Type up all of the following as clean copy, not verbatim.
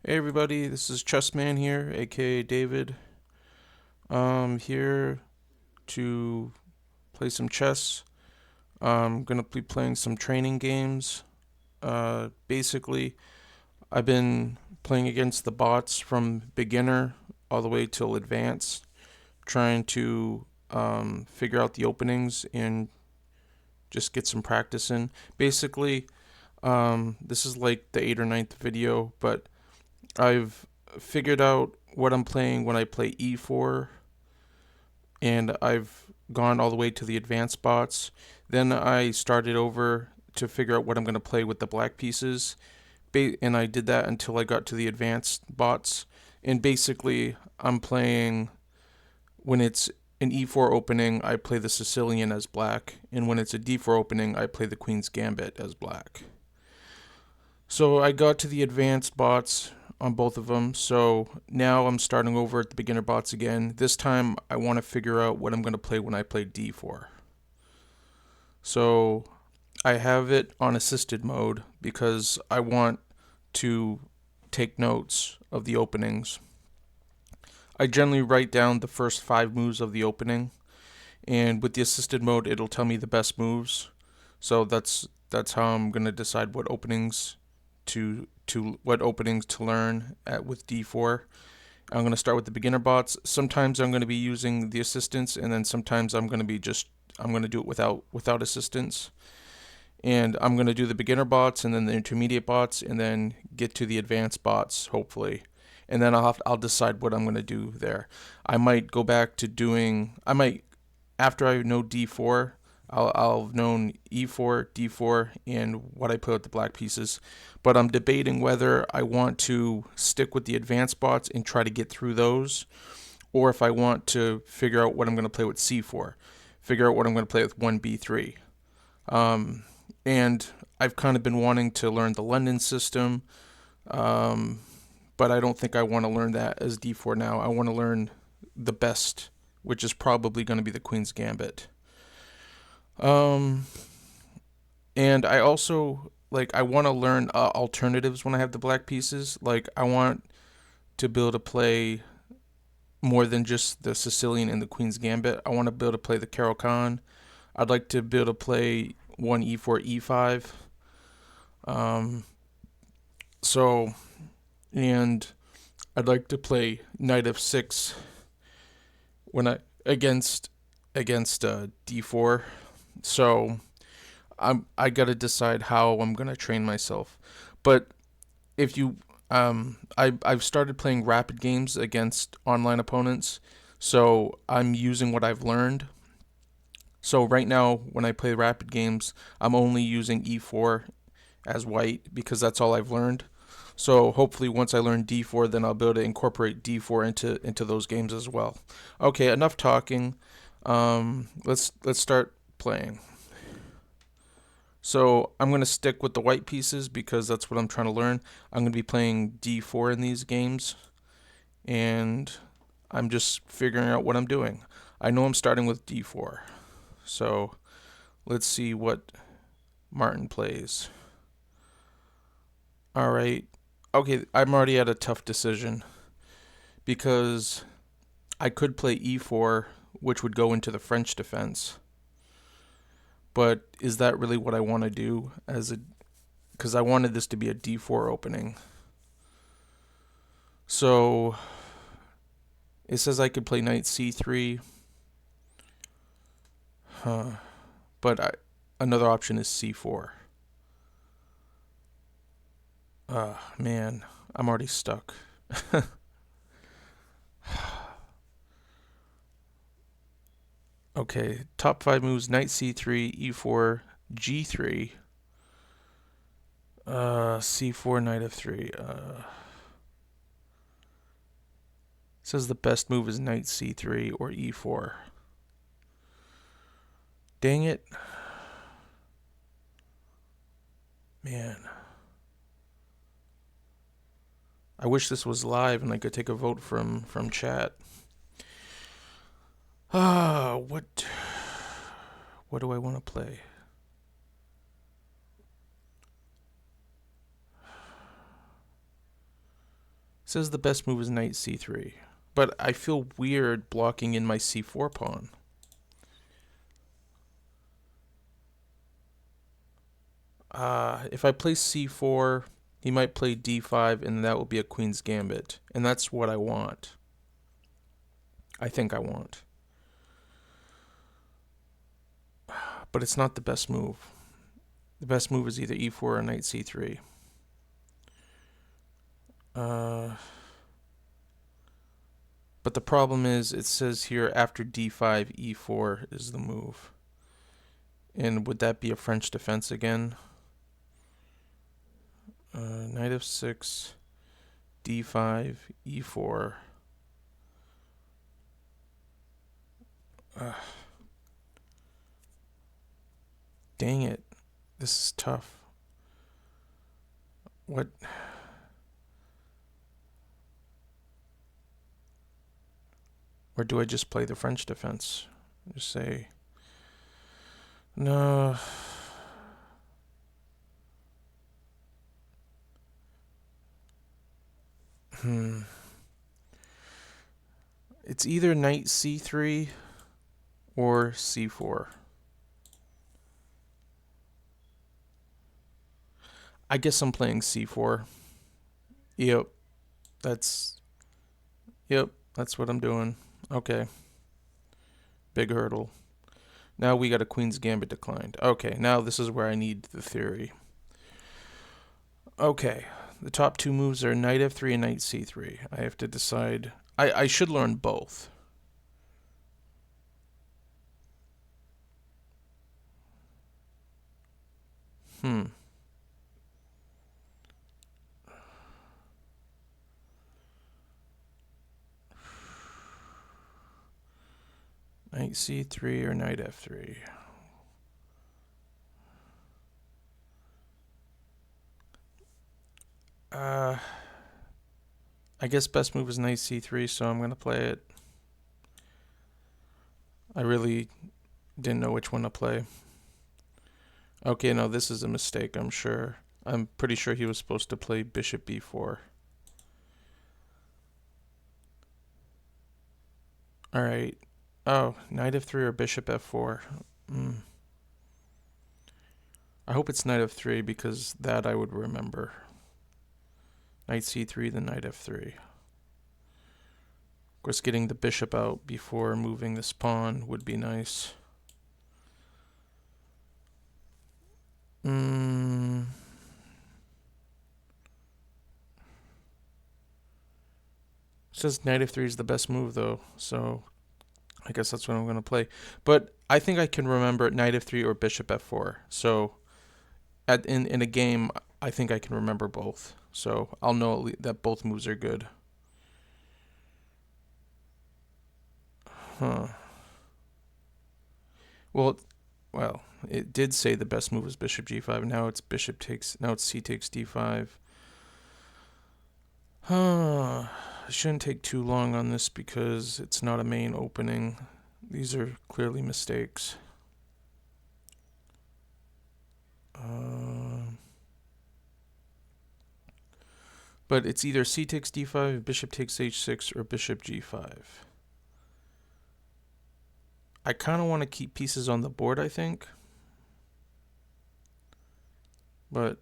Hey everybody, this is Chessman here, aka David. Here to play some chess. I'm gonna be playing some training games. Basically, I've been playing against the bots from beginner all the way till advanced, trying to figure out the openings and just get some practice in. Basically, this is like the 8th or ninth video, but I've figured out what I'm playing when I play e4, and I've gone all the way to the advanced bots. Then I started over to figure out what I'm going to play with the black pieces, and I did that until I got to the advanced bots. And basically, I'm playing when it's an e4 opening, I play the Sicilian as black, and when it's a d4 opening, I play the Queen's Gambit as black. So I got to the advanced bots on both of them. So now I'm starting over at the beginner bots again. This time I want to figure out what I'm going to play when I play d4. So I have it on assisted mode because I want to take notes of the openings. I generally write down the first 5 moves of the opening, and with the assisted mode it'll tell me the best moves. So that's how I'm going to decide what openings to learn at with D4. I'm going to start with the beginner bots. Sometimes I'm going to be using the assistants, and then sometimes I'm going to do it without assistance. And I'm going to do the beginner bots and then the intermediate bots and then get to the advanced bots hopefully. And then I'll decide what I'm going to do there. I might go back to doing I might after I know D4, I'll have known E4, D4, and what I put with the black pieces. But I'm debating whether I want to stick with the advanced bots and try to get through those, or if I want to figure out what I'm going to play with C4, figure out what I'm going to play with 1B3. And I've kind of been wanting to learn the London system, um, but I don't think I want to learn that as D4 now. I want to learn the best, which is probably going to be the Queen's Gambit. Um, and I also I want to learn alternatives when I have the black pieces. Like I want to be able to play more than just the Sicilian and the Queen's Gambit. I want to be able to play the Carol Khan. I'd like to be able to play 1 e4 e5. Um, so and I'd like to play knight f6 when I against d4. So I gotta decide how I'm gonna train myself. But if you I've started playing rapid games against online opponents, so I'm using what I've learned. So right now when I play rapid games, I'm only using e4 as white because that's all I've learned. So hopefully once I learn d4, then I'll be able to incorporate d4 into those games as well. Okay, enough talking. Let's start playing. So I'm going to stick with the white pieces because that's what I'm trying to learn. I'm going to be playing d4 in these games, and I'm just figuring out what I'm doing. I know I'm starting with d4. So let's see what Martin plays. All right. Okay, I'm already at a tough decision because I could play e4, which would go into the French defense. But is that really what I want to do because I wanted this to be a d4 opening. So it says I could play knight c3, but another option is c4. Man, I'm already stuck. Okay, top 5 moves: knight c3, e4, g3, c4, knight f3. Says the best move is knight c3 or e4. Dang it. Man. I wish this was live and I could take a vote from chat. What do I want to play? says the best move is knight c3. But I feel weird blocking in my c4 pawn. If I play c4, he might play d5, and that will be a queen's gambit. And that's what I want. I think I want. But it's not the best move. The best move is either e4 or knight c3. But the problem is, it says here after d5, e4 is the move. And would that be a French defense again? Knight f6, d5, e4. Dang it. This is tough. What? Or do I just play the French defense? Just say, no. It's either knight c3 or c4. I guess I'm playing c4. Yep, that's what I'm doing. Okay. Big hurdle. Now we got a queen's gambit declined. Okay, now this is where I need the theory. Okay, the top two moves are knight f3 and knight c3. I have to decide. I should learn both. Knight c3 or knight f3. I guess best move is knight c3, so I'm going to play it. I really didn't know which one to play. Okay, no, this is a mistake, I'm sure. I'm pretty sure he was supposed to play bishop b4. Alright. Oh, knight f3 or bishop f4. I hope it's knight f3 because that I would remember. Knight c3, then knight f3. Of course, getting the bishop out before moving this pawn would be nice. It says knight f3 is the best move, though, so I guess that's what I'm going to play. But I think I can remember knight f3 or bishop f4. So in a game, I think I can remember both. So I'll know that both moves are good. Well, it did say the best move was bishop g5. Now it's c takes d5. I shouldn't take too long on this because it's not a main opening. These are clearly mistakes. But it's either c takes d5, bishop takes h6, or bishop g5. I kind of want to keep pieces on the board, I think. But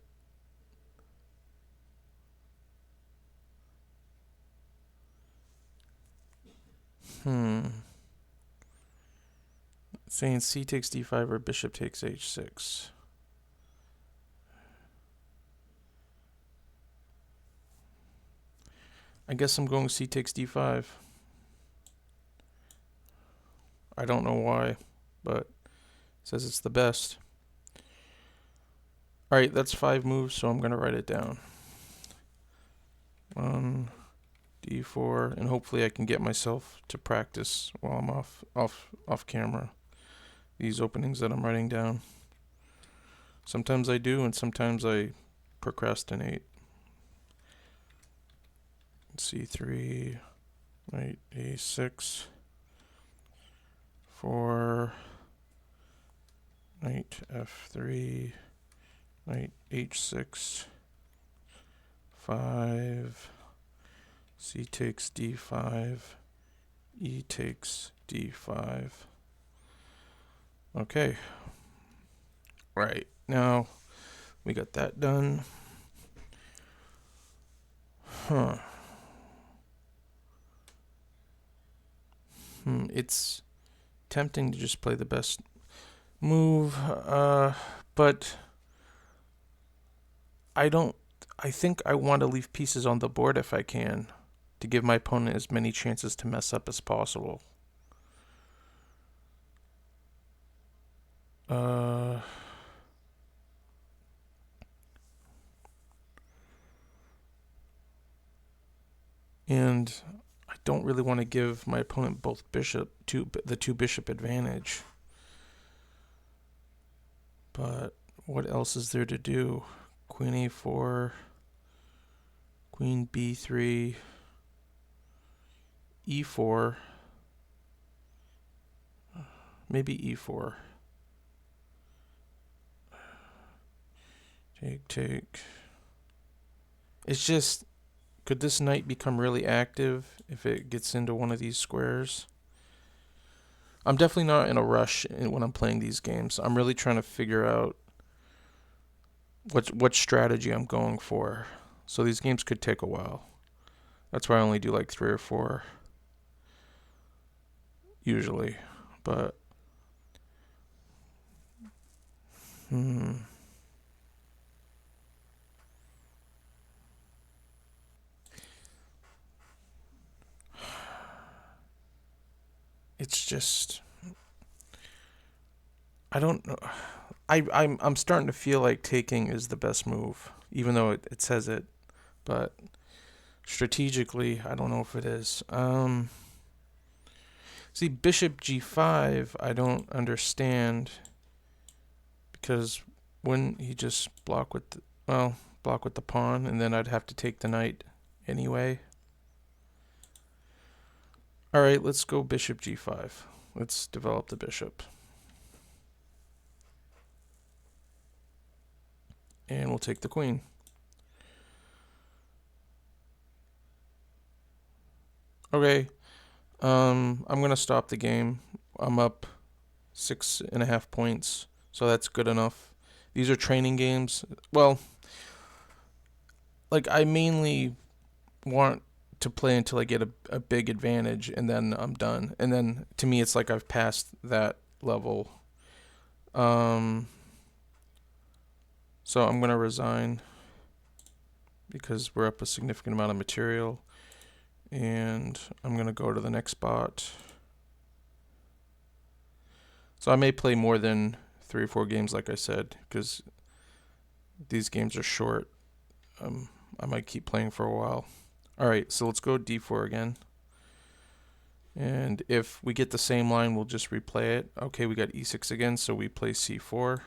saying c takes d5 or bishop takes h6. I guess I'm going c takes d5. I don't know why, but it says it's the best. Alright, that's 5 moves, so I'm going to write it down. 1, d4, and hopefully I can get myself to practice while I'm off camera these openings that I'm writing down. Sometimes I do, and sometimes I procrastinate. c3, knight a6, 4, knight f3, knight h6, 5, C takes d5. E takes d5. Okay. Right. Now we got that done. Huh. It's tempting to just play the best move, but I don't. I think I want to leave pieces on the board if I can, to give my opponent as many chances to mess up as possible. And I don't really want to give my opponent the two bishop advantage. But what else is there to do? Queen a4, queen b3, e4, maybe e4. Take. It's just, could this knight become really active if it gets into one of these squares? I'm definitely not in a rush when I'm playing these games. I'm really trying to figure out what strategy I'm going for. So these games could take a while. That's why I only do like 3 or 4 usually. But it's just, I don't know. I'm starting to feel like taking is the best move, even though it says it. But strategically, I don't know if it is. See, bishop g5, I don't understand, because wouldn't he just block with the pawn, and then I'd have to take the knight anyway. All right, let's go bishop g5. Let's develop the bishop. And we'll take the queen. Okay, I'm gonna stop the game. I'm up 6.5 points, so that's good enough. These are training games. Well, like, I mainly want to play until I get a big advantage, and then I'm done. And then to me, it's like I've passed that level. So I'm gonna resign because we're up a significant amount of material, and I'm gonna go to the next spot. So I may play more than 3 or 4 games, like I said, because these games are short. I might keep playing for a while. All right, so let's go d4 again. And if we get the same line, we'll just replay it. Okay, we got e6 again, so we play c4.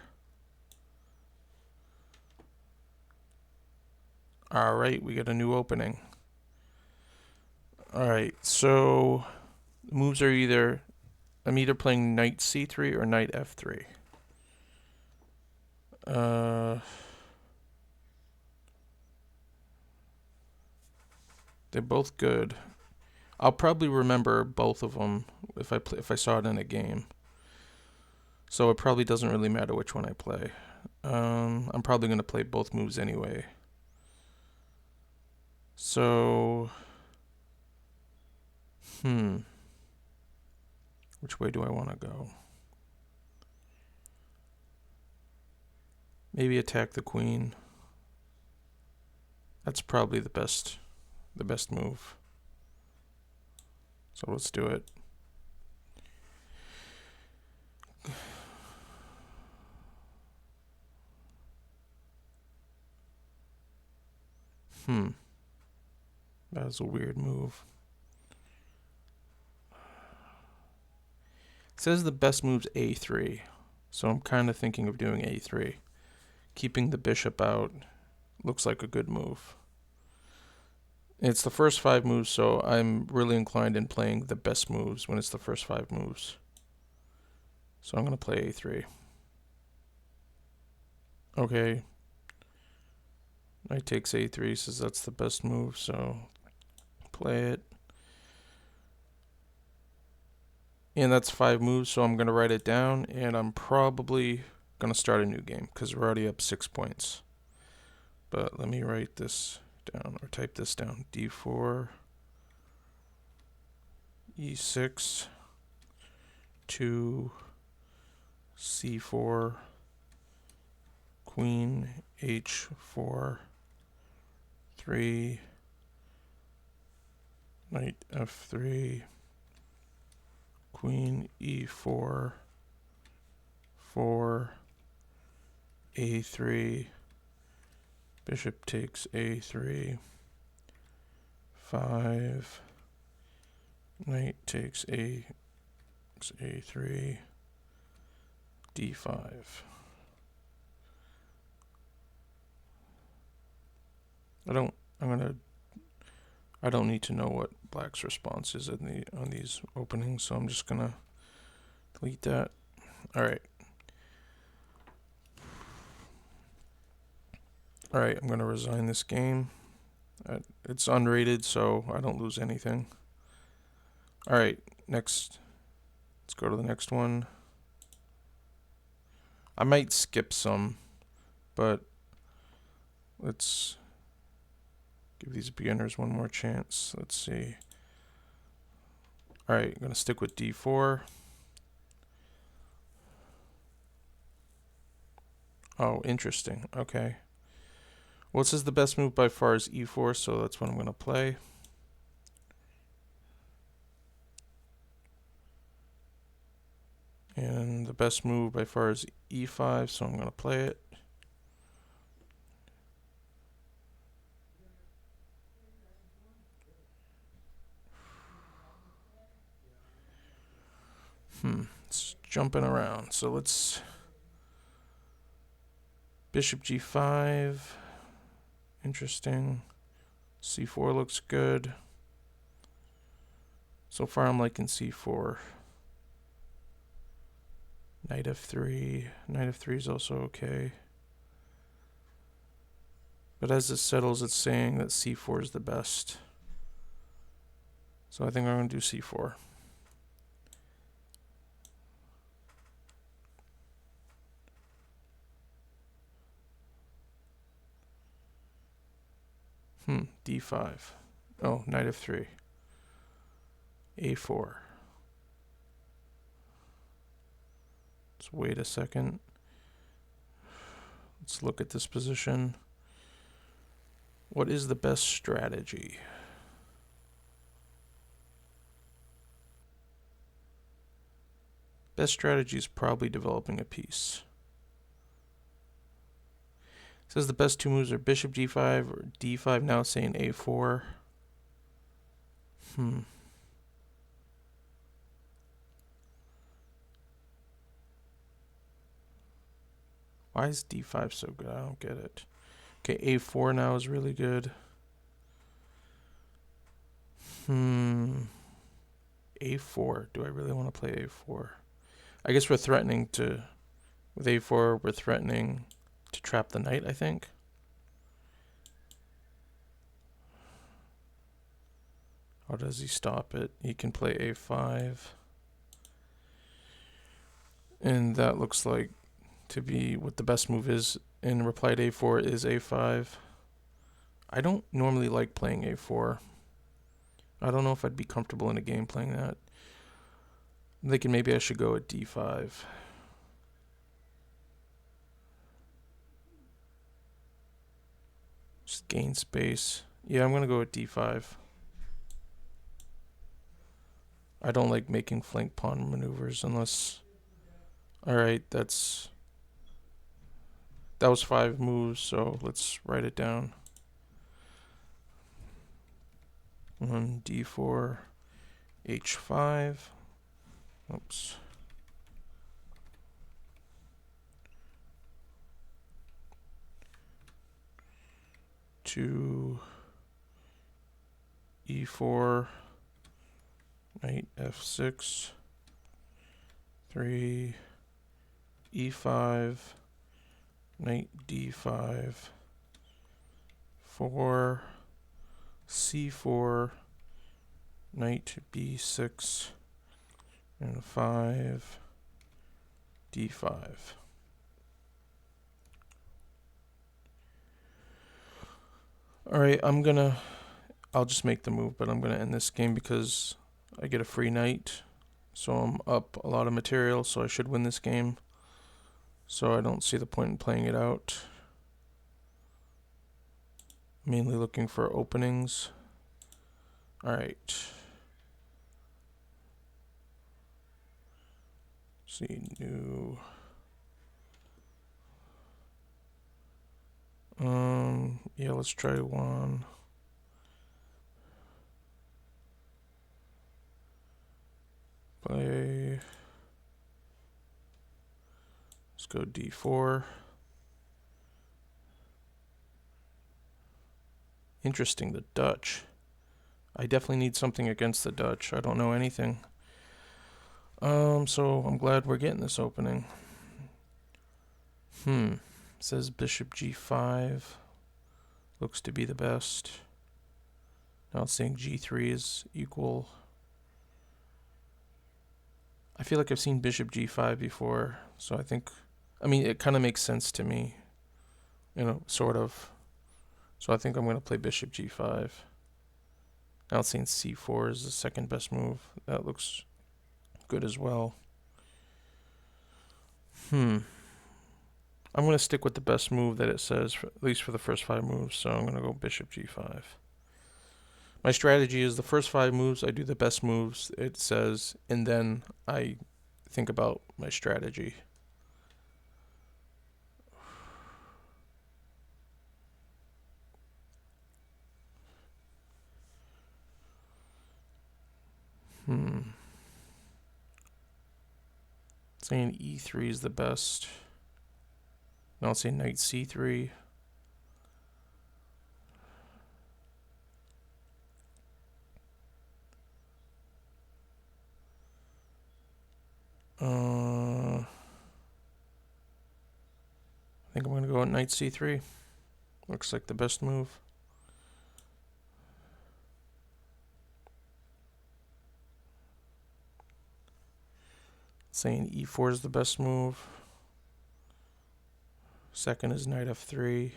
All right, we got a new opening. All right, so moves are I'm either playing knight c3 or knight f3. They're both good. I'll probably remember both of them if I saw it in a game. So it probably doesn't really matter which one I play. I'm probably going to play both moves anyway. So, which way do I want to go? Maybe attack the queen. That's probably the best move. So let's do it. That was a weird move. It says the best move's a3, so I'm kind of thinking of doing a3. Keeping the bishop out looks like a good move. It's the first 5 moves, so I'm really inclined in playing the best moves when it's the first 5 moves. So I'm going to play a3. Okay. Knight takes a3, says that's the best move, so play it. And that's 5 moves, so I'm going to write it down, and I'm probably going to start a new game because we're already up 6 points. But let me write this down, or type this down. D4, E6, 2, C4, Queen, H4, 3, Knight F3, Queen E4, 4, A3, Bishop takes A3, 5, Knight takes A3, D5. I don't need to know what black's response is on these openings, so I'm just gonna delete that. Alright. Alright, I'm gonna resign this game. It's unrated, so I don't lose anything. Alright, next. Let's go to the next one. I might skip some, but let's give these beginners one more chance. Let's see. Alright, I'm going to stick with D4. Oh, interesting. Okay. Well, it says the best move by far is E4, so that's what I'm going to play. And the best move by far is E5, so I'm going to play it. It's jumping around. So let's Bishop G5. Interesting. C4 looks good. So far I'm liking C4. Knight F3. Knight F3 is also okay. But as it settles, it's saying that C4 is the best. So I think I'm going to do C4. D5. Oh, Knight F3. A4. Let's wait a second. Let's look at this position. What is the best strategy? Best strategy is probably developing a piece. It says the best 2 moves are Bishop G5 or D5, now saying A4. Why is D5 so good? I don't get it. Okay, A4 now is really good. A4. Do I really want to play A4? I guess we're threatening to... With A4, we're threatening to trap the knight, I think. How does he stop it? He can play A5. And that looks like to be what the best move is. In reply to A4 is A5. I don't normally like playing A4. I don't know if I'd be comfortable in a game playing that. I'm thinking maybe I should go at D5. Just gain space. Yeah, I'm going to go with D5. I don't like making flank pawn maneuvers unless... Alright, that was 5 moves, so let's write it down. 1, D4, H5. Oops. Two, E4, Knight F6, 3, E5, Knight D5, 4, C4, knight b6 and 5 d5. Alright, I'll just make the move, but I'm gonna end this game because I get a free knight. So I'm up a lot of material, so I should win this game. So I don't see the point in playing it out. Mainly looking for openings. Alright. See, new. Yeah, let's try one. Play. Let's go d4. Interesting, the Dutch. I definitely need something against the Dutch. I don't know anything. So I'm glad we're getting this opening. It says bishop g5. Looks to be the best. Now it's saying g3 is equal. I feel like I've seen bishop g5 before, so I mean, it kind of makes sense to me, sort of. So I think I'm going to play bishop g5. Now it's saying c4 is the second best move. That looks good as well. I'm going to stick with the best move that it says, at least for the first 5 moves, so I'm going to go bishop g5. My strategy is the first 5 moves, I do the best moves, it says, and then I think about my strategy. Saying e3 is the best. Now I'll say knight c3. I think I'm going to go at knight c3. Looks like the best move. Saying e4 is the best move. Second is knight f3.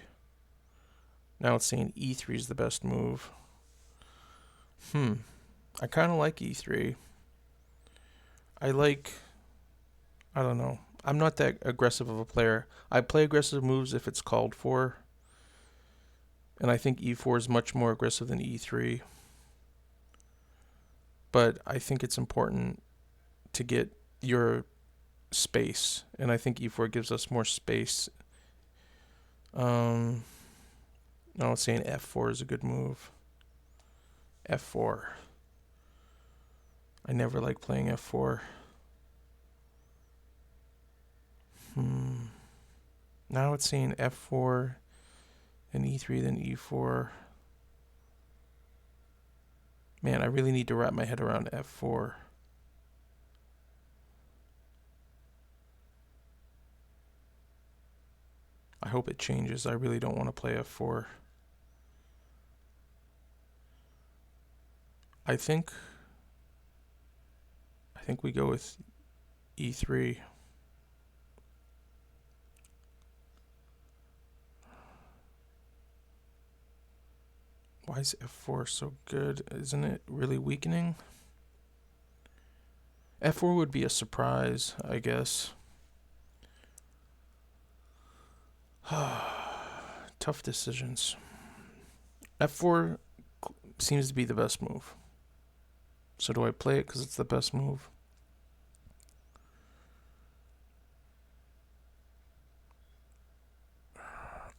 Now it's saying e3 is the best move. I kind of like e3. I don't know. I'm not that aggressive of a player. I play aggressive moves if it's called for. And I think e4 is much more aggressive than e3. But I think it's important to get your space. And I think e4 gives us more space. Now it's saying f4 is a good move. f4. I never like playing f4. Now it's saying f4, then e3, then e4. Man, I really need to wrap my head around f4. I hope it changes. I really don't want to play f4. I think we go with e3. Why is f4 so good? Isn't it really weakening? f4 would be a surprise, I guess. Tough decisions. f4 seems to be the best move. So do I play it because it's the best move?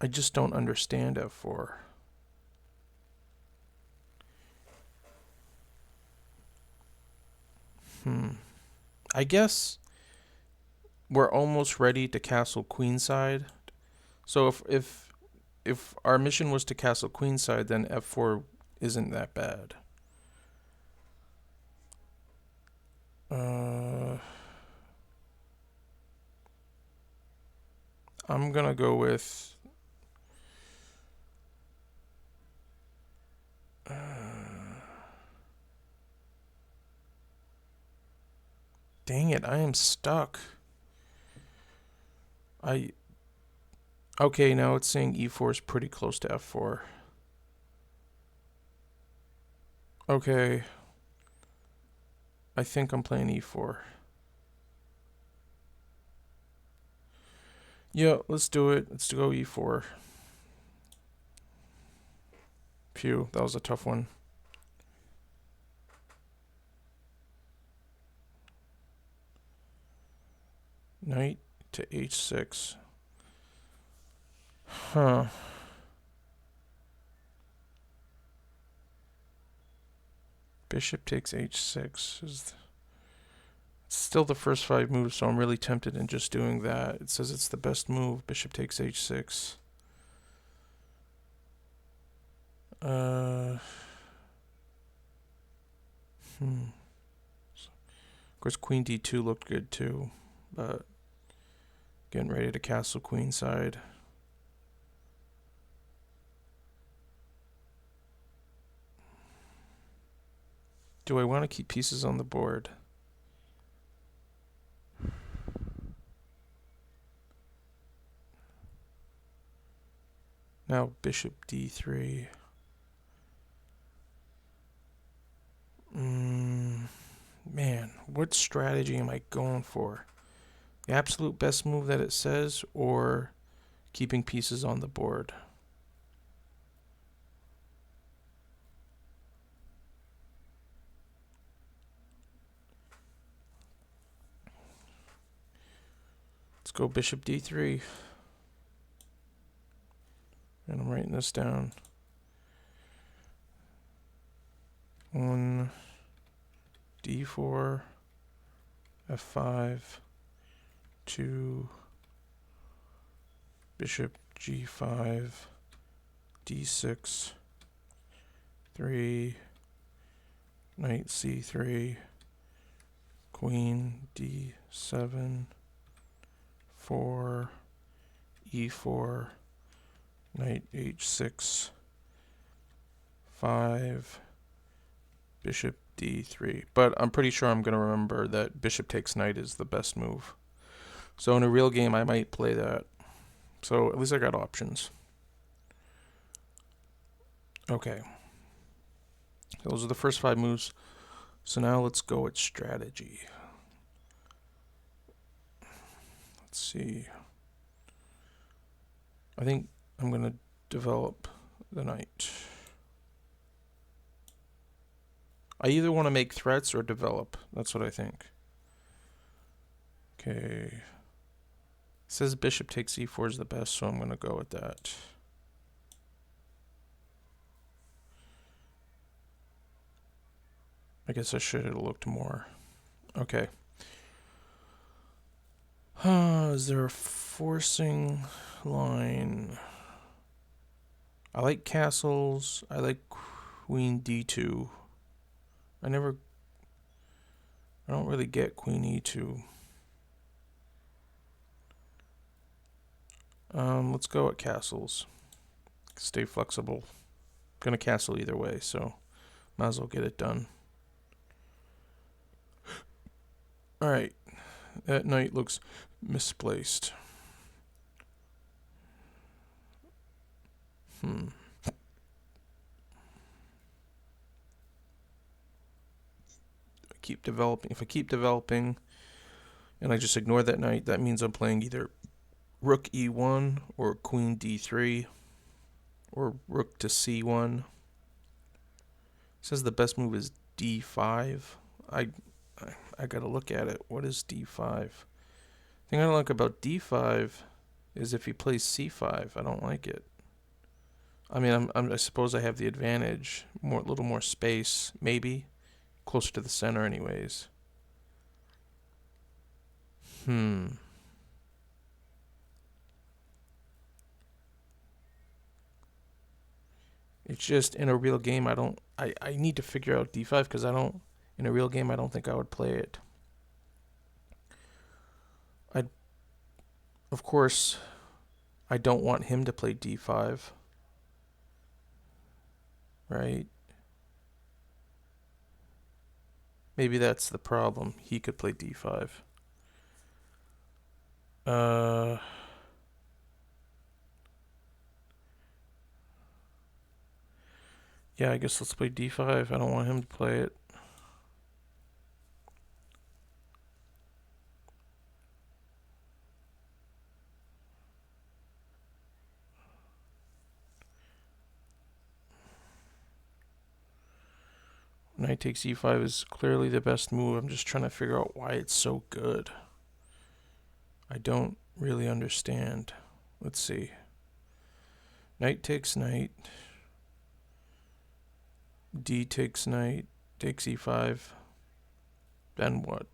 I just don't understand f4. I guess we're almost ready to castle queenside. So if our mission was to castle queenside, then f4 isn't that bad. I'm gonna go with Dang it, I am stuck. Okay, now it's saying e4 is pretty close to f4. Okay. I think I'm playing e4. Yeah, let's do it. Let's go e4. Phew, that was a tough one. Knight to h6. Huh. Bishop takes h6. It's still the first 5 moves, so I'm really tempted in just doing that. It says it's the best move. Bishop takes h6. Of course, queen d2 looked good too, but getting ready to castle queenside. Do I want to keep pieces on the board? Now bishop d3. Man, what strategy am I going for? The absolute best move that it says, or keeping pieces on the board? Let's go bishop d3. And I'm writing this down. 1, d4, f5, 2, bishop g5, d6, 3, knight c3, queen d7, 4, e4, knight h6, 5, bishop d3. But I'm pretty sure I'm going to remember that bishop takes knight is the best move. So in a real game, I might play that. So at least I got options. Okay. Those are the first 5 moves. So now let's go at strategy. Let's see. I think I'm going to develop the knight. I either want to make threats or develop. That's what I think. Okay. It says bishop takes e4 is the best, so I'm going to go with that. I guess I should have looked more. Okay. Is there a forcing line? I like castles. I like queen d2. I don't really get queen e2. Let's go at castles. Stay flexible. Gonna castle either way, so might as well get it done. Alright. That knight looks misplaced. Keep developing. If I keep developing and I just ignore that knight, that means I'm playing either rook e1 or queen d3 or rook to c1. It says the best move is d5. I gotta look at it. What is d5? The thing I don't like about d5 is if he plays c5, I don't like it. I mean, I suppose I have the advantage, a little more space, maybe closer to the center, anyways. It's just in a real game, I need to figure out d5 because in a real game, I don't think I would play it. Of course, I don't want him to play d5, right? Maybe that's the problem. He could play d5. Uh, yeah, I guess let's play d5. I don't want him to play it. Knight takes e5 is clearly the best move. I'm just trying to figure out why it's so good. I don't really understand. Let's see. Knight takes knight. D takes knight. Takes e5. Then what?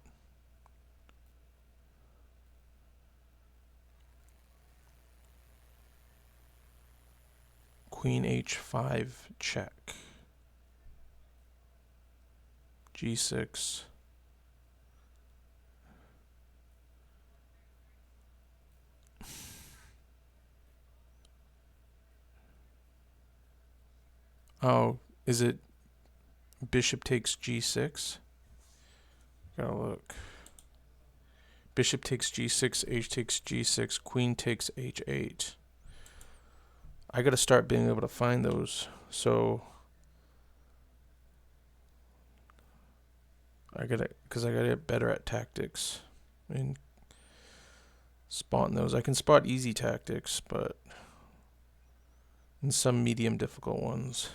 Queen h5 check. g6. Oh, is it bishop takes g6? Gotta look. Bishop takes g6, h takes g6, queen takes h8. I gotta start being able to find those. So I gotta get better at tactics and spotting those. I can spot easy tactics, but in some medium difficult ones.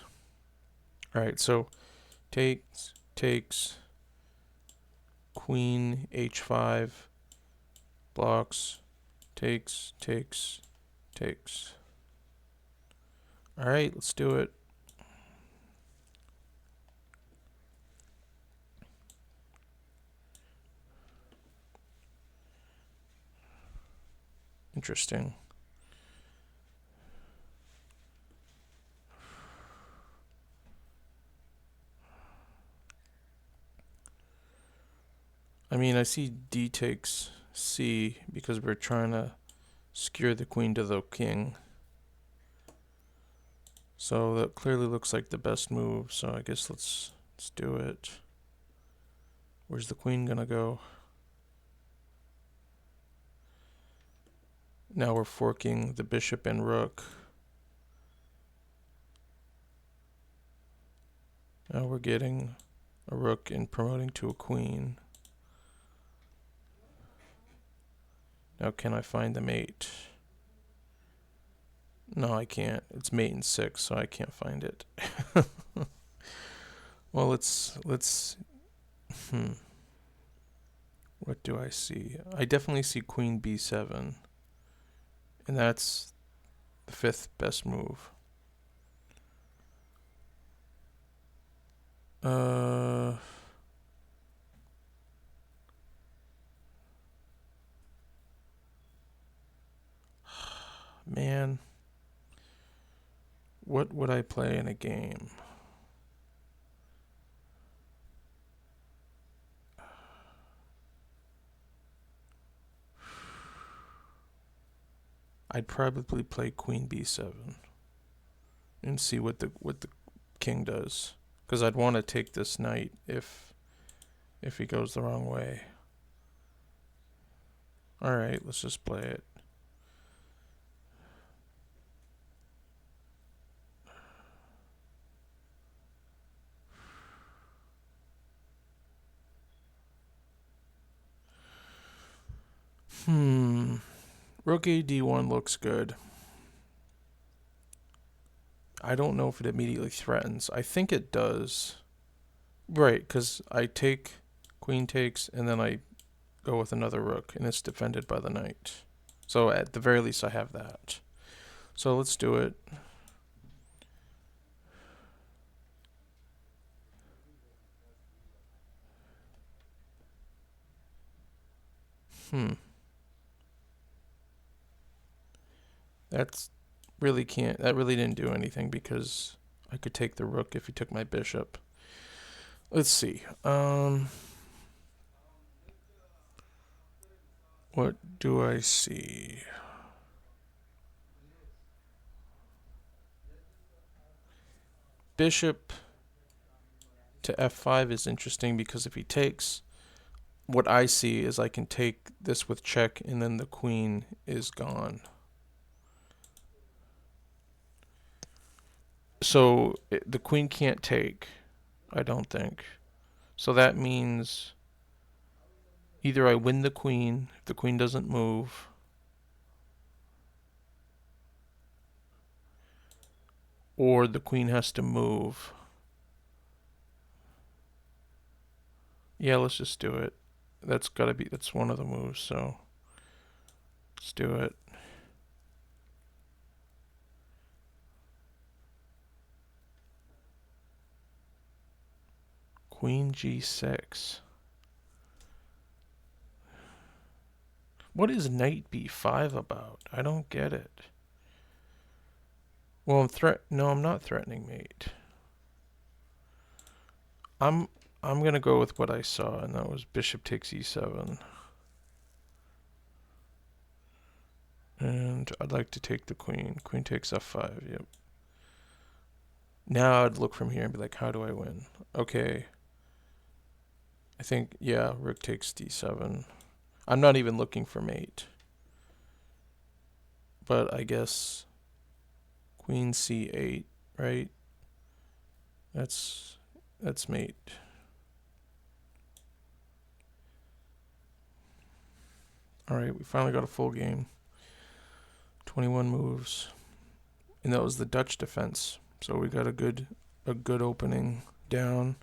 All right, so takes, queen h5, blocks, takes. All right, let's do it. Interesting. I mean, I see d takes c because we're trying to skewer the queen to the king. So that clearly looks like the best move. So I guess let's do it. Where's the queen gonna go? Now we're forking the bishop and rook. Now we're getting a rook and promoting to a queen. Now can I find the mate? No, I can't. It's mate in 6, so I can't find it. Well, let's what do I see? I definitely see queen b7. And that's the 5th best move. Man, what would I play in a game? I'd probably play queen b7 and see what the king does, because I'd want to take this knight if he goes the wrong way. All right, let's just play it. Rook a d1 looks good. I don't know if it immediately threatens. I think it does. Right, because I take, queen takes, and then I go with another rook, and it's defended by the knight. So at the very least, I have that. So let's do it. That really didn't do anything because I could take the rook if he took my bishop. Let's see. What do I see? Bishop to f5 is interesting because if he takes, what I see is I can take this with check and then the queen is gone. So the queen can't take, I don't think. So that means either I win the queen if the queen doesn't move, or the queen has to move. Yeah, let's just do it. That's one of the moves, so let's do it. Queen g6. What is knight b5 about? I don't get it. Well, no, I'm not threatening mate. I'm gonna go with what I saw, and that was bishop takes e7. And I'd like to take the queen. Queen takes f5, yep. Now I'd look from here and be like, how do I win? Okay. I think, yeah, rook takes d7. I'm not even looking for mate. But I guess queen c8, right? That's mate. Alright, we finally got a full game. 21 moves. And that was the Dutch defense. So we got a good opening down.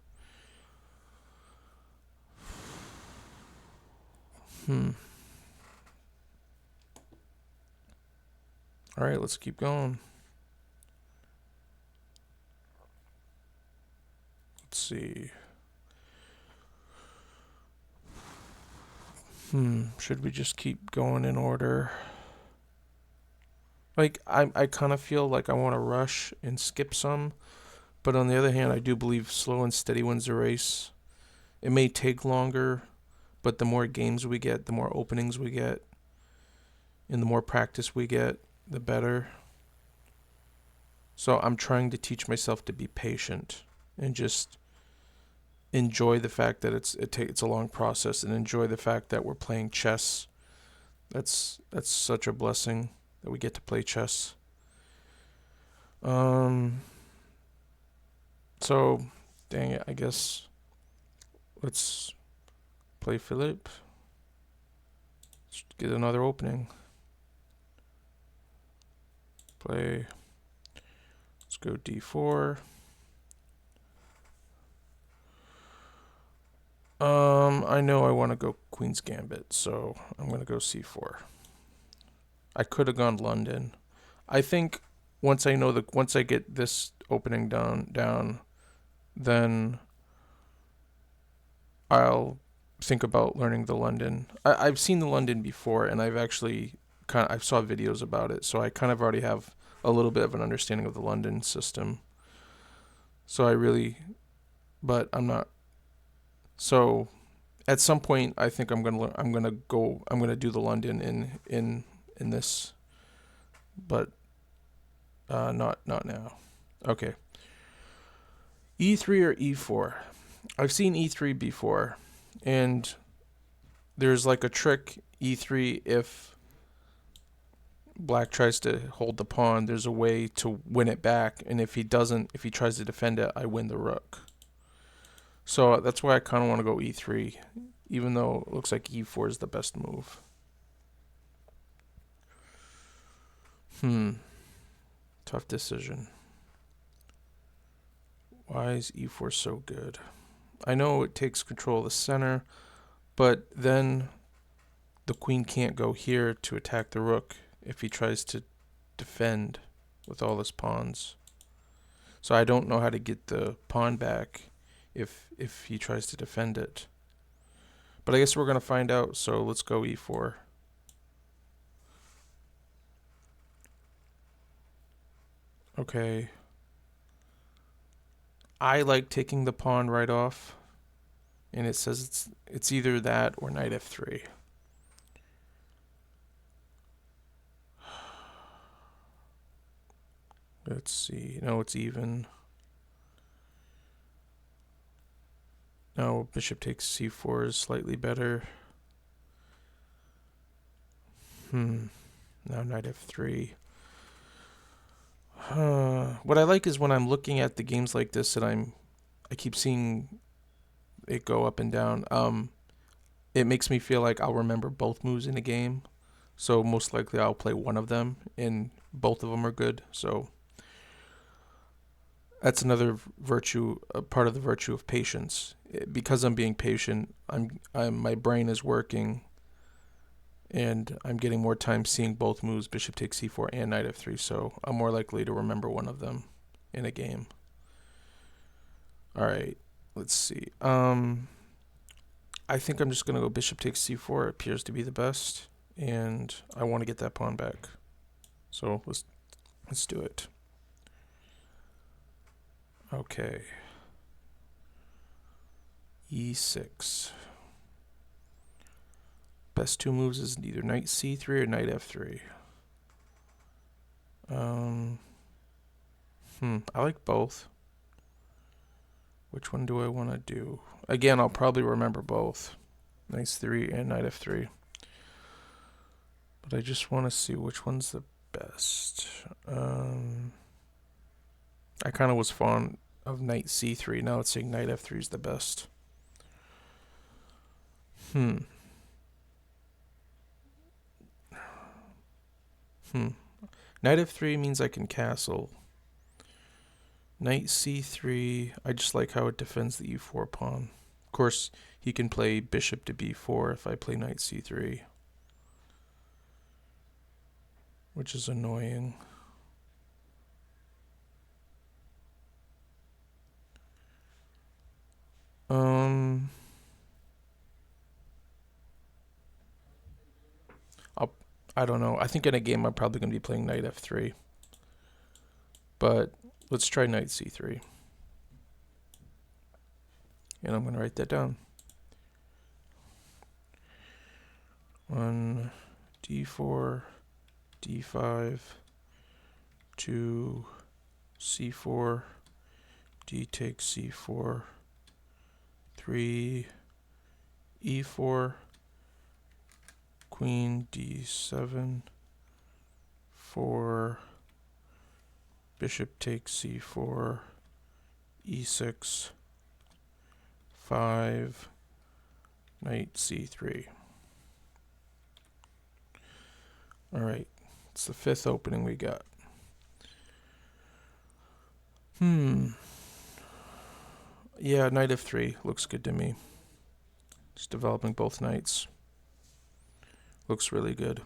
Alright, let's keep going. Let's see. Should we just keep going in order? Like, I kind of feel like I want to rush and skip some. But on the other hand, I do believe slow and steady wins the race. It may take longer, but the more games we get, the more openings we get, and the more practice we get, the better. So I'm trying to teach myself to be patient and just enjoy the fact that it's a long process, and enjoy the fact that we're playing chess. That's such a blessing that we get to play chess. So, dang it, I guess let's play Philippe. Let's get another opening. Let's go d4. I know I want to go Queen's Gambit, so I'm going to go c4. I could have gone London. I think once I get this opening down, then I'll think about learning the London. I've seen the London before, and I've actually I saw videos about it, so I kind of already have a little bit of an understanding of the London system. So but I'm not. So at some point, I think I'm gonna do the London in this, but not now. Okay. E3 or E4. I've seen E3 before, and there's like a trick E3 if black tries to hold the pawn, there's a way to win it back, and if he tries to defend it, I win the rook. So that's why I kind of want to go E3, even though it looks like E4 is the best move. Tough decision. Why is E4 so good? I know it takes control of the center, but then the queen can't go here to attack the rook if he tries to defend with all his pawns. So I don't know how to get the pawn back if he tries to defend it. But I guess we're going to find out, so let's go E4. Okay. I like taking the pawn right off, and it says it's either that or knight f3. Let's see. No, it's even. Now bishop takes c4 is slightly better. Now knight f3. What I like is when I'm looking at the games like this that I keep seeing it go up and down. It makes me feel like I'll remember both moves in a game. So most likely I'll play one of them and both of them are good. So that's another virtue, a part of the virtue of patience. Because I'm being patient, my brain is working and I'm getting more time seeing both moves, bishop takes c4 and knight f3, so I'm more likely to remember one of them in a game. All right, let's see. I think I'm just going to go bishop takes c4. It appears to be the best, and I want to get that pawn back. So let's do it. Okay. e6. Best two moves is either knight c3 or knight f3. I like both. Which one do I want to do? Again, I'll probably remember both. Knight 3 and knight f3. But I just want to see which one's the best. I kind of was fond of knight c3. Now it's saying knight f3 is the best. Knight f3 means I can castle. Knight c3, I just like how it defends the e4 pawn. Of course, he can play bishop to b4 if I play knight c3, which is annoying. I don't know. I think in a game I'm probably going to be playing knight f3. But let's try knight c3. And I'm going to write that down. 1, d4, d5, 2, c4, d takes c4, 3, e4, queen d7, 4, bishop takes c4, e6, 5, knight c3. All right, it's the fifth opening we got. Yeah, knight f3 looks good to me. Just developing both knights. Looks really good.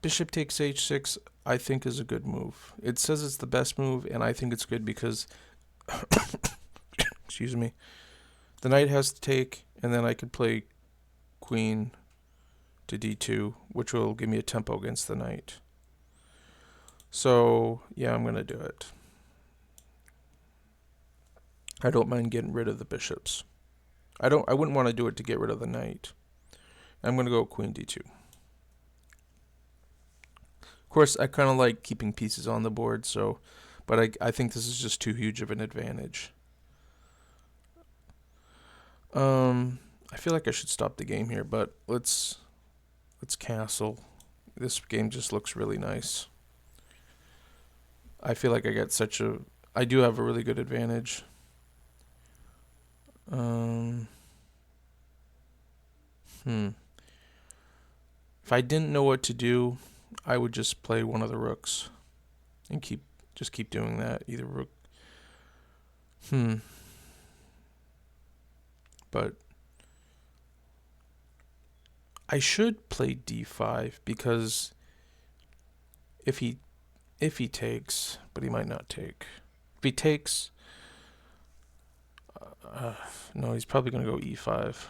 Bishop takes h6, I think is a good move. It says it's the best move, and I think it's good because, excuse me, the knight has to take, and then I could play queen to d2, which will give me a tempo against the knight. So, yeah, I'm going to do it. I don't mind getting rid of the bishops. I wouldn't want to do it to get rid of the knight. I'm going to go queen d2. Of course, I kind of like keeping pieces on the board, so, but I think this is just too huge of an advantage. I feel like I should stop the game here, but let's castle. This game just looks really nice. I feel like I do have a really good advantage. If I didn't know what to do, I would just play one of the rooks and just keep doing that. Either rook. But I should play d5 because if he takes, but he might not take. If he takes, no, he's probably going to go e5.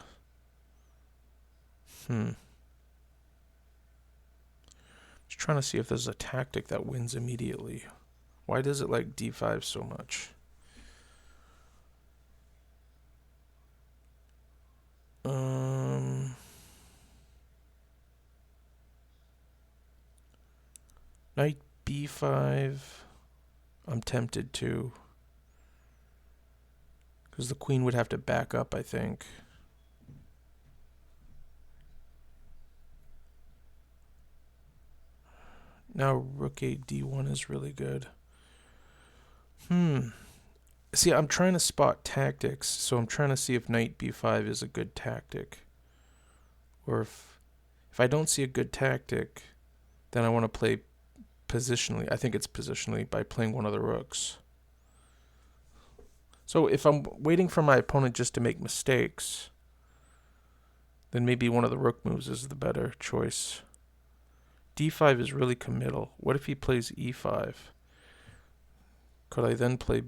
Just trying to see if there's a tactic that wins immediately. Why does it like d5 so much? Knight b5. I'm tempted to, because the queen would have to back up, I think. Now rook a d1 is really good. See, I'm trying to spot tactics, so I'm trying to see if knight b5 is a good tactic. Or if I don't see a good tactic, then I want to play positionally. I think it's positionally by playing one of the rooks. So if I'm waiting for my opponent just to make mistakes, then maybe one of the rook moves is the better choice. d5 is really committal. What if he plays e5? Could I then play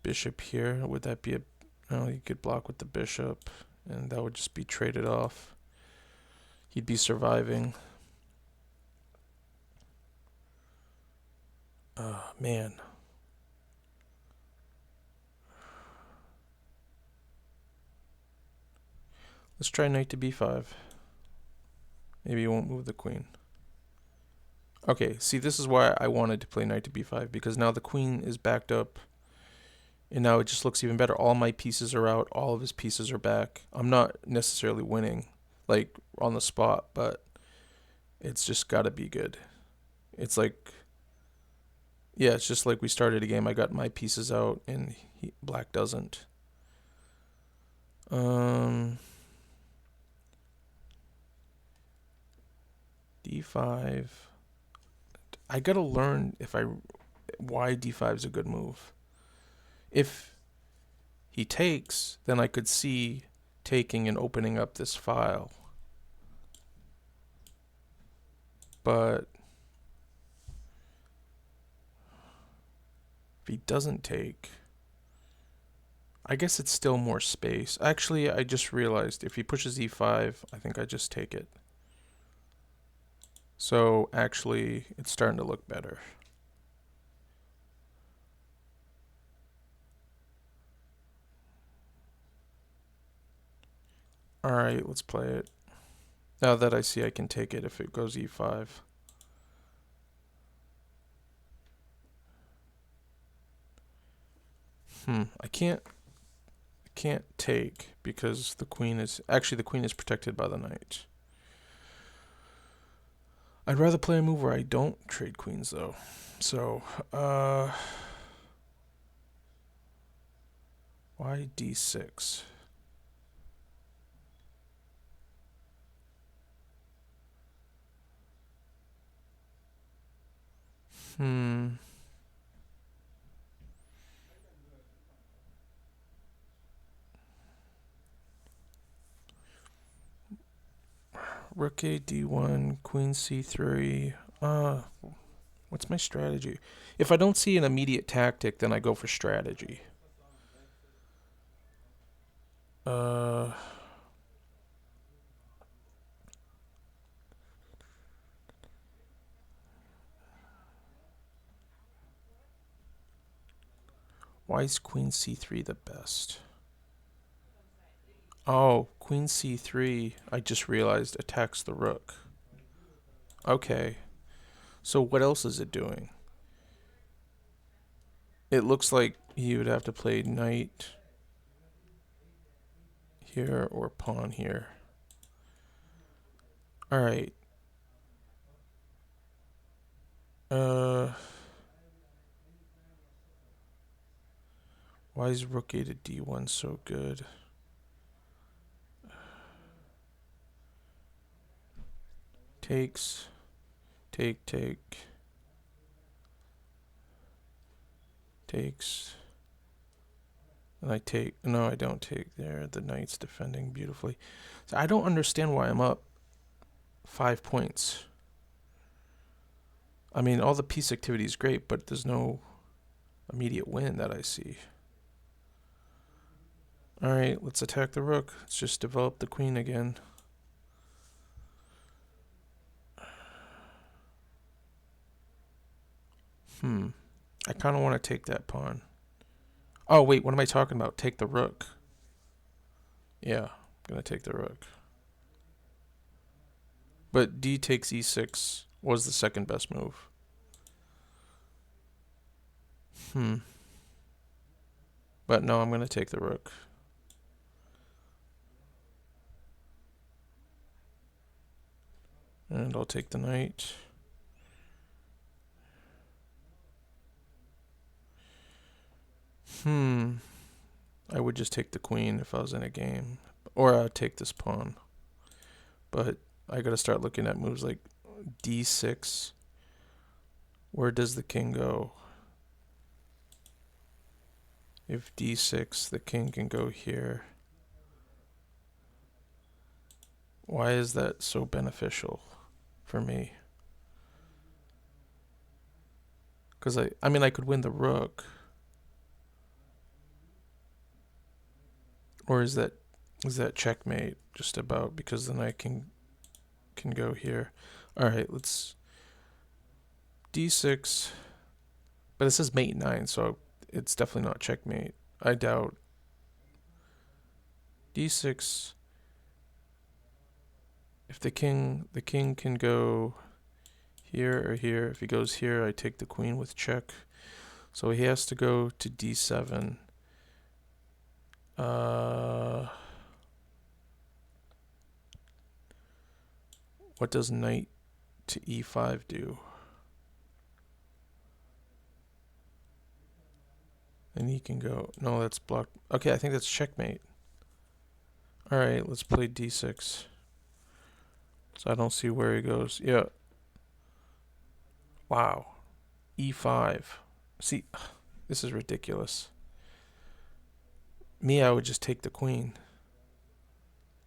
bishop here? Would that be a... No, he could block with the bishop, and that would just be traded off. He'd be surviving. Man. Let's try knight to b5. Maybe he won't move the queen. Okay, see, this is why I wanted to play knight to b5, because now the queen is backed up, and now it just looks even better. All my pieces are out, all of his pieces are back. I'm not necessarily winning, like, on the spot, but it's just gotta be good. It's like, yeah, it's just like we started a game. I got my pieces out, and black doesn't. d5. I gotta learn why d5 is a good move. If he takes, then I could see taking and opening up this file. But if he doesn't take, I guess it's still more space. Actually, I just realized if he pushes e5, I think I just take it. So actually, it's starting to look better. Alright, let's play it. Now that I see I can take it if it goes e5. I can't take because the queen is protected by the knight. I'd rather play a move where I don't trade queens though. So, why d6? Rook a d1, queen c3. What's my strategy? If I don't see an immediate tactic, then I go for strategy. Why is queen c3 the best? Oh, queen c3, I just realized, attacks the rook. Okay. So what else is it doing? It looks like he would have to play knight here or pawn here. Alright. Why is rook a to d1 so good? Takes. Take. Takes. And I take. No, I don't take there. The knight's defending beautifully. So I don't understand why I'm up 5 points. I mean, all the piece activity is great, but there's no immediate win that I see. Alright, let's attack the rook. Let's just develop the queen again. I kind of want to take that pawn. Oh, wait, what am I talking about? Take the rook. Yeah, I'm going to take the rook. But d takes e6 was the second best move. Hmm. But no, I'm going to take the rook. And I'll take the knight. I would just take the queen if I was in a game. Or I'd take this pawn. But I gotta start looking at moves like d6. Where does the king go? If d6, the king can go here. Why is that so beneficial for me? Because I mean, I could win the rook. Or is that checkmate just about? Because then I can go here. All right, let's d6. But it says mate 9, so it's definitely not checkmate. I doubt. d6. If the king can go here or here. If he goes here, I take the queen with check. So he has to go to d7. What does knight to e5 do? And he can go. No, that's blocked. Okay, I think that's checkmate. All right, let's play d6. So I don't see where he goes. Yeah. Wow. e5. See, this is ridiculous. Me, I would just take the queen.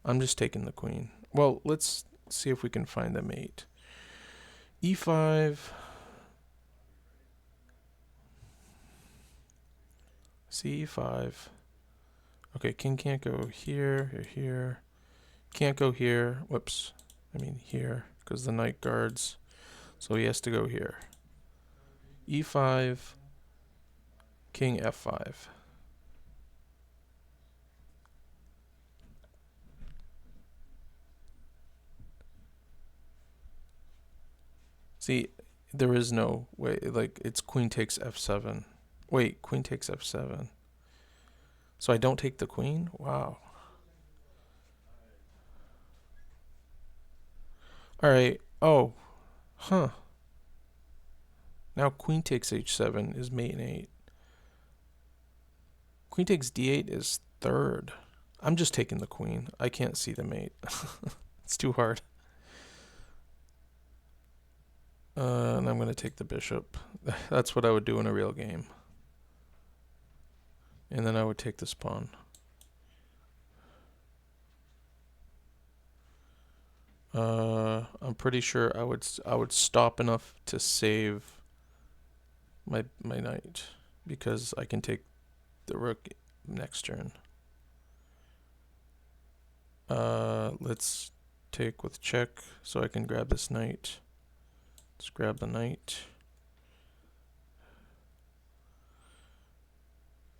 I'm just taking the queen. Well, let's see if we can find the mate. e5. c5. Okay, king can't go here or here. Can't go here. Whoops. I mean here, because the knight guards. So he has to go here. e5. King f5. See, there is no way. Like, it's queen takes f7. Wait, queen takes f7. So I don't take the queen? Wow. Alright. Oh. Huh. Now queen takes h7 is mate in 8. Queen takes d8 is third. I'm just taking the queen. I can't see the mate. It's too hard. And I'm going to take the bishop. That's what I would do in a real game. And then I would take this pawn. I'm pretty sure I would stop enough to save my knight, because I can take the rook next turn. Let's take with check so I can grab this knight. Let's grab the knight.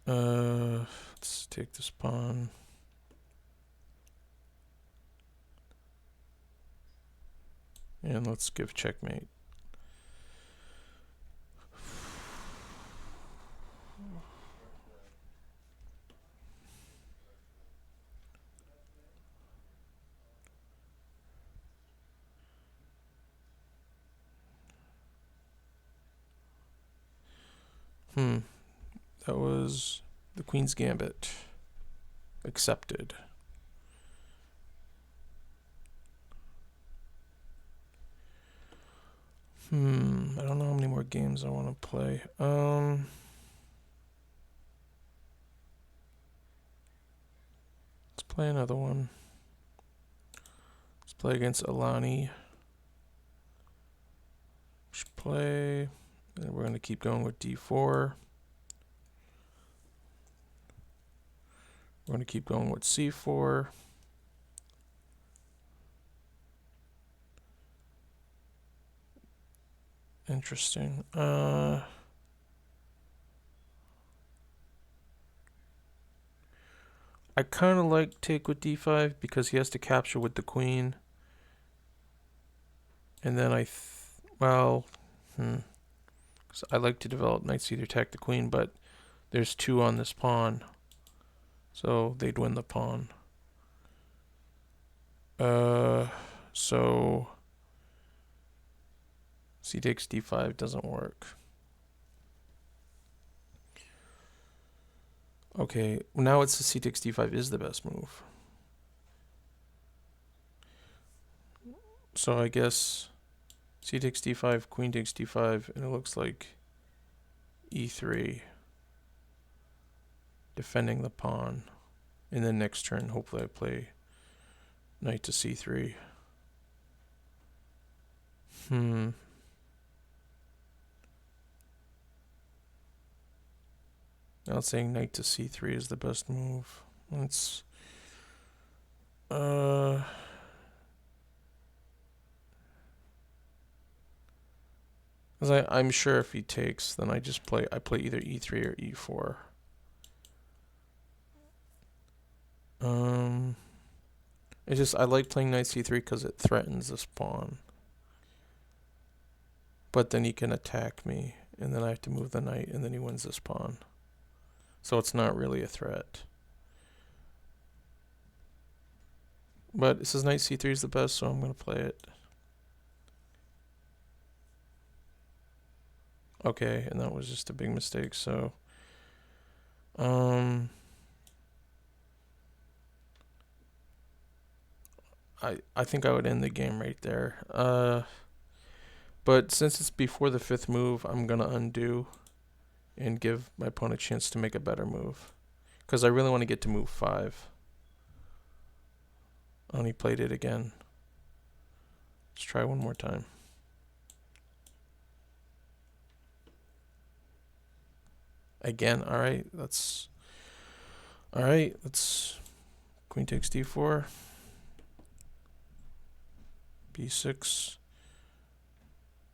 Let's take this pawn. And let's give checkmate. That was the Queen's Gambit. Accepted. I don't know how many more games I want to play. Let's play another one. Let's play against Alani. Should play. And we're going to keep going with d4. We're going to keep going with c4. Interesting. I kind of like take with d5 because he has to capture with the queen. And then because 'Cause I like to develop knight c3 attack the queen, but there's 2 on this pawn, so they'd win the pawn. So c takes d5 doesn't work. Okay, now it's the c takes d5 is the best move. So I guess c takes d5, queen takes d5, and it looks like e3, defending the pawn. And then next turn, hopefully I play knight to c3. Now it's saying knight to c3 is the best move. Let's because I'm sure if he takes, then I play either e3 or e4. It's just I like playing knight c3 because it threatens this pawn. But then he can attack me, and then I have to move the knight, and then he wins this pawn. So it's not really a threat. But it says knight c3 is the best, so I'm going to play it. Okay, and that was just a big mistake, so I think I would end the game right there. But since it's before the 5th move, I'm going to undo and give my opponent a chance to make a better move. Because I really want to get to move 5. Oh, he played it again. Let's try one more time. Again, alright, let's queen takes d4, b6,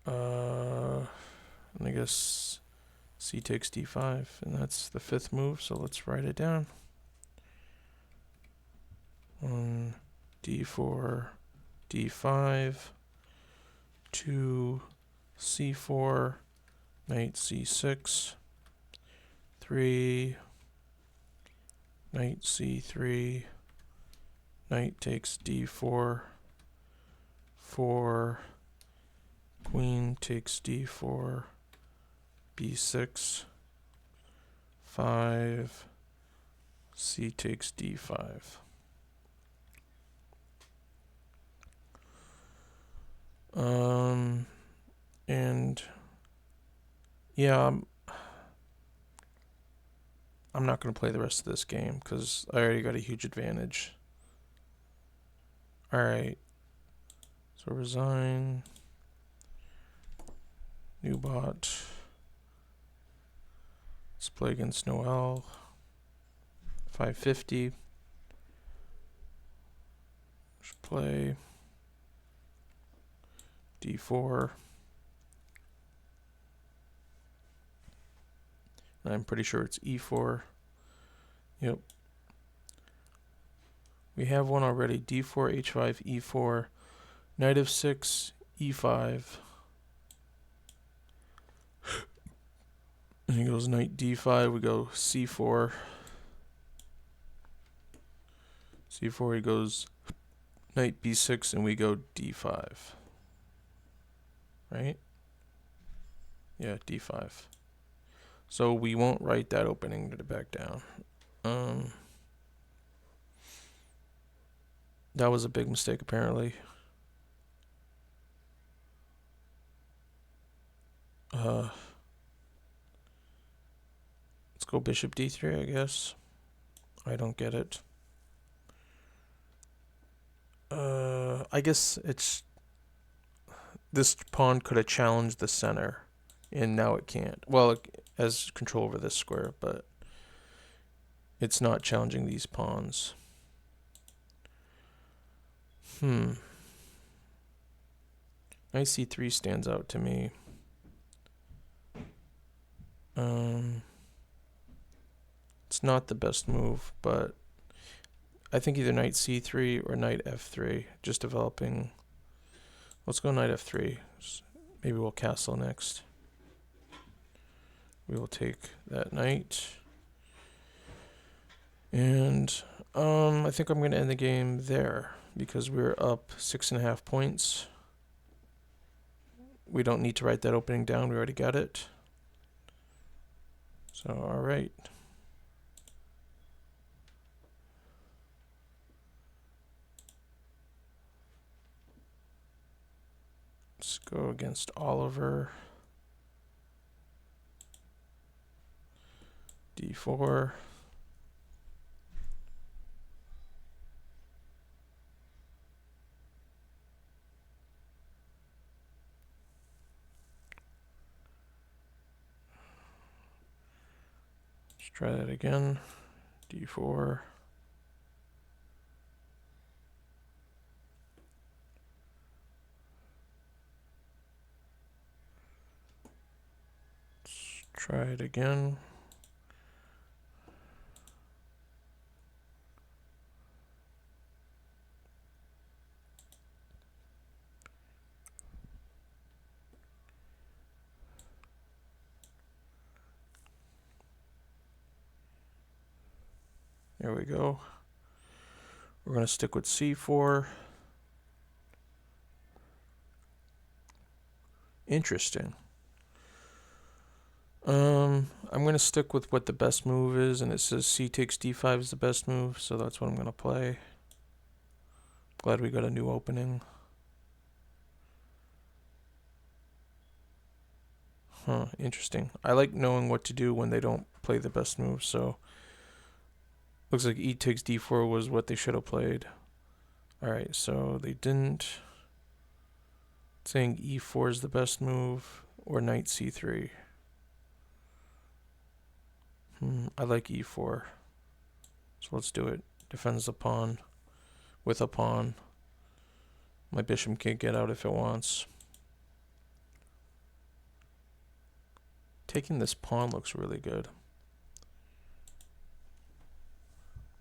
and I guess c takes d5, and that's the 5th move, so let's write it down. 1, d4, d5, 2, c4, knight c6, 3, knight c3, knight takes d4, 4, queen takes d4, b6, 5, c takes d5. And yeah, I'm not going to play the rest of this game because I already got a huge advantage. Alright, so resign, new bot, let's play against Noel, 550, let's play d4, and I'm pretty sure it's e4. Yep. We have one already, d4, h5, e4, knight of 6, e5. And he goes knight d5, we go c4. c4, he goes knight b6, and we go d5. Right? Yeah, d5. So we won't write that opening to back down. That was a big mistake, apparently. Let's go bishop d3, I guess. I don't get it. I guess it's... This pawn could have challenged the center, and now it can't. Well, it has control over this square, but it's not challenging these pawns. Knight c3 stands out to me. It's not the best move, but I think either knight c3 or knight f3. Just developing. Let's go knight f3. Maybe we'll castle next. We will take that knight. And I think I'm going to end the game there because we're up 6.5 points. We don't need to write that opening down. We already got it. So, all right. Let's go against Oliver. D4. Let's try that again. D4. Let's try it again. There we go. We're going to stick with C4. Interesting. I'm going to stick with what the best move is, and it says C takes D5 is the best move, so that's what I'm going to play. Glad we got a new opening. Huh, interesting. I like knowing what to do when they don't play the best move, so looks like E takes D4 was what they should have played. Alright, so they didn't. Saying E4 is the best move, or knight C3. I like E4. So let's do it. Defends the pawn with a pawn. My bishop can't get out if it wants. Taking this pawn looks really good.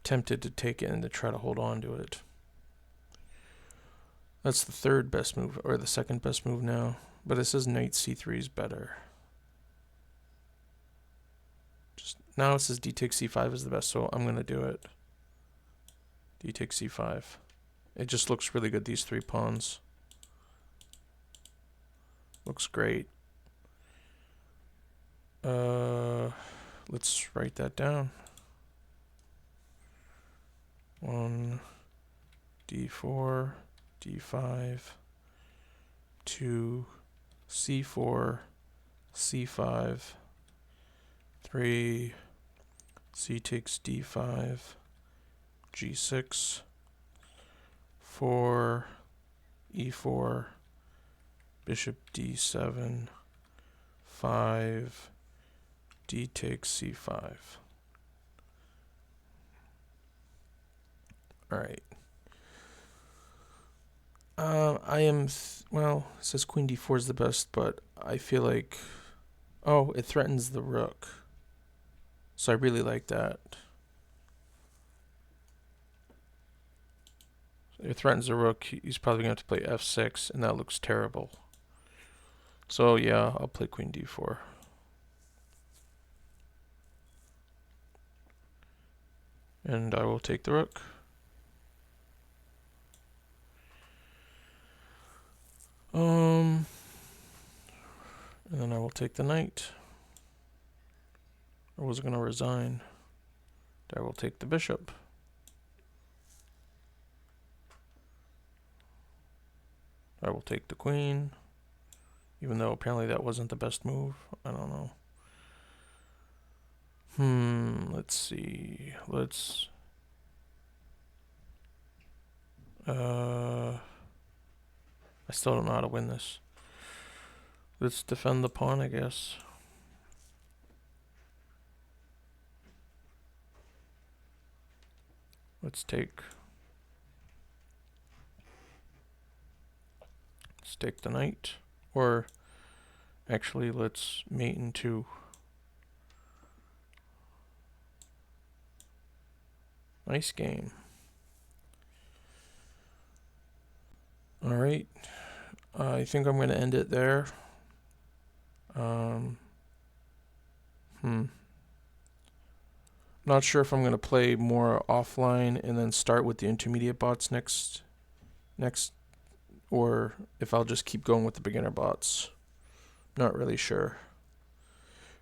Tempted to take it and to try to hold on to it. That's the third best move, or the second best move now. But it says knight C3 is better. Now it says D takes C5 is the best, so I'm going to do it. D takes C5. It just looks really good, these three pawns. Looks great. Let's write that down. 1, D4, D5, 2, C4, C5, 3, C takes D5, G6, 4, E4, bishop D7, 5, D takes C5. Alright. Well, it says queen d4 is the best, but I feel like, oh, it threatens the rook. So I really like that. It threatens the rook. He's probably going to have to play f6, and that looks terrible. So yeah, I'll play queen d4. And I will take the rook. And then I will take the knight. I was going to resign. I will take the bishop. I will take the queen. Even though apparently that wasn't the best move. I don't know. Let's see. I still don't know how to win this. Let's defend the pawn, I guess. Let's take the knight. Or actually, let's mate in 2. Nice game. Alright. I think I'm going to end it there. Not sure if I'm gonna play more offline and then start with the intermediate bots next, or if I'll just keep going with the beginner bots. Not really sure,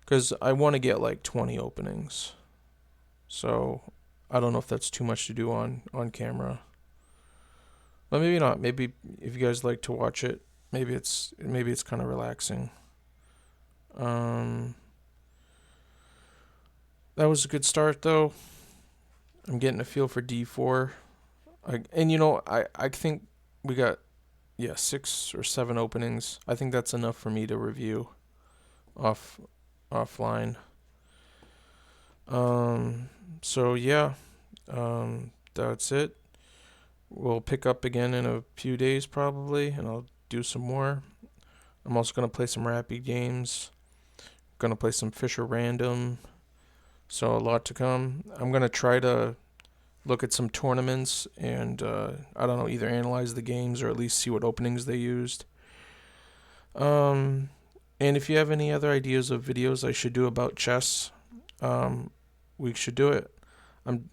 because I want to get like 20 openings. So I don't know if that's too much to do on camera. But maybe not. Maybe if you guys like to watch it, maybe it's kind of relaxing. Um, that was a good start though. I'm getting a feel for D4. I think we got 6 or 7 openings. I think that's enough for me to review off offline. So yeah, that's it. We'll pick up again in a few days probably, and I'll do some more. I'm also gonna play some rapid games. Gonna play some Fisher Random. So a lot to come. I'm gonna try to look at some tournaments and I don't know, either analyze the games or at least see what openings they used. Um, and if you have any other ideas of videos I should do about chess, we should do it. I'm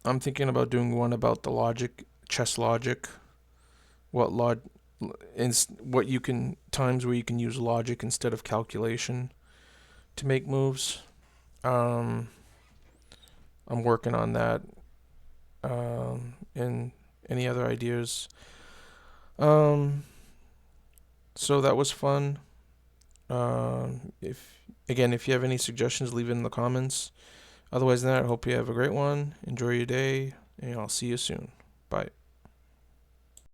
I'm thinking about doing one about the logic, chess logic, what log, what you can times where you can use logic instead of calculation to make moves. Um, I'm working on that. And any other ideas? Um, so that was fun. If you have any suggestions, leave it in the comments. Otherwise than that, I hope you have a great one. Enjoy your day, and I'll see you soon. Bye.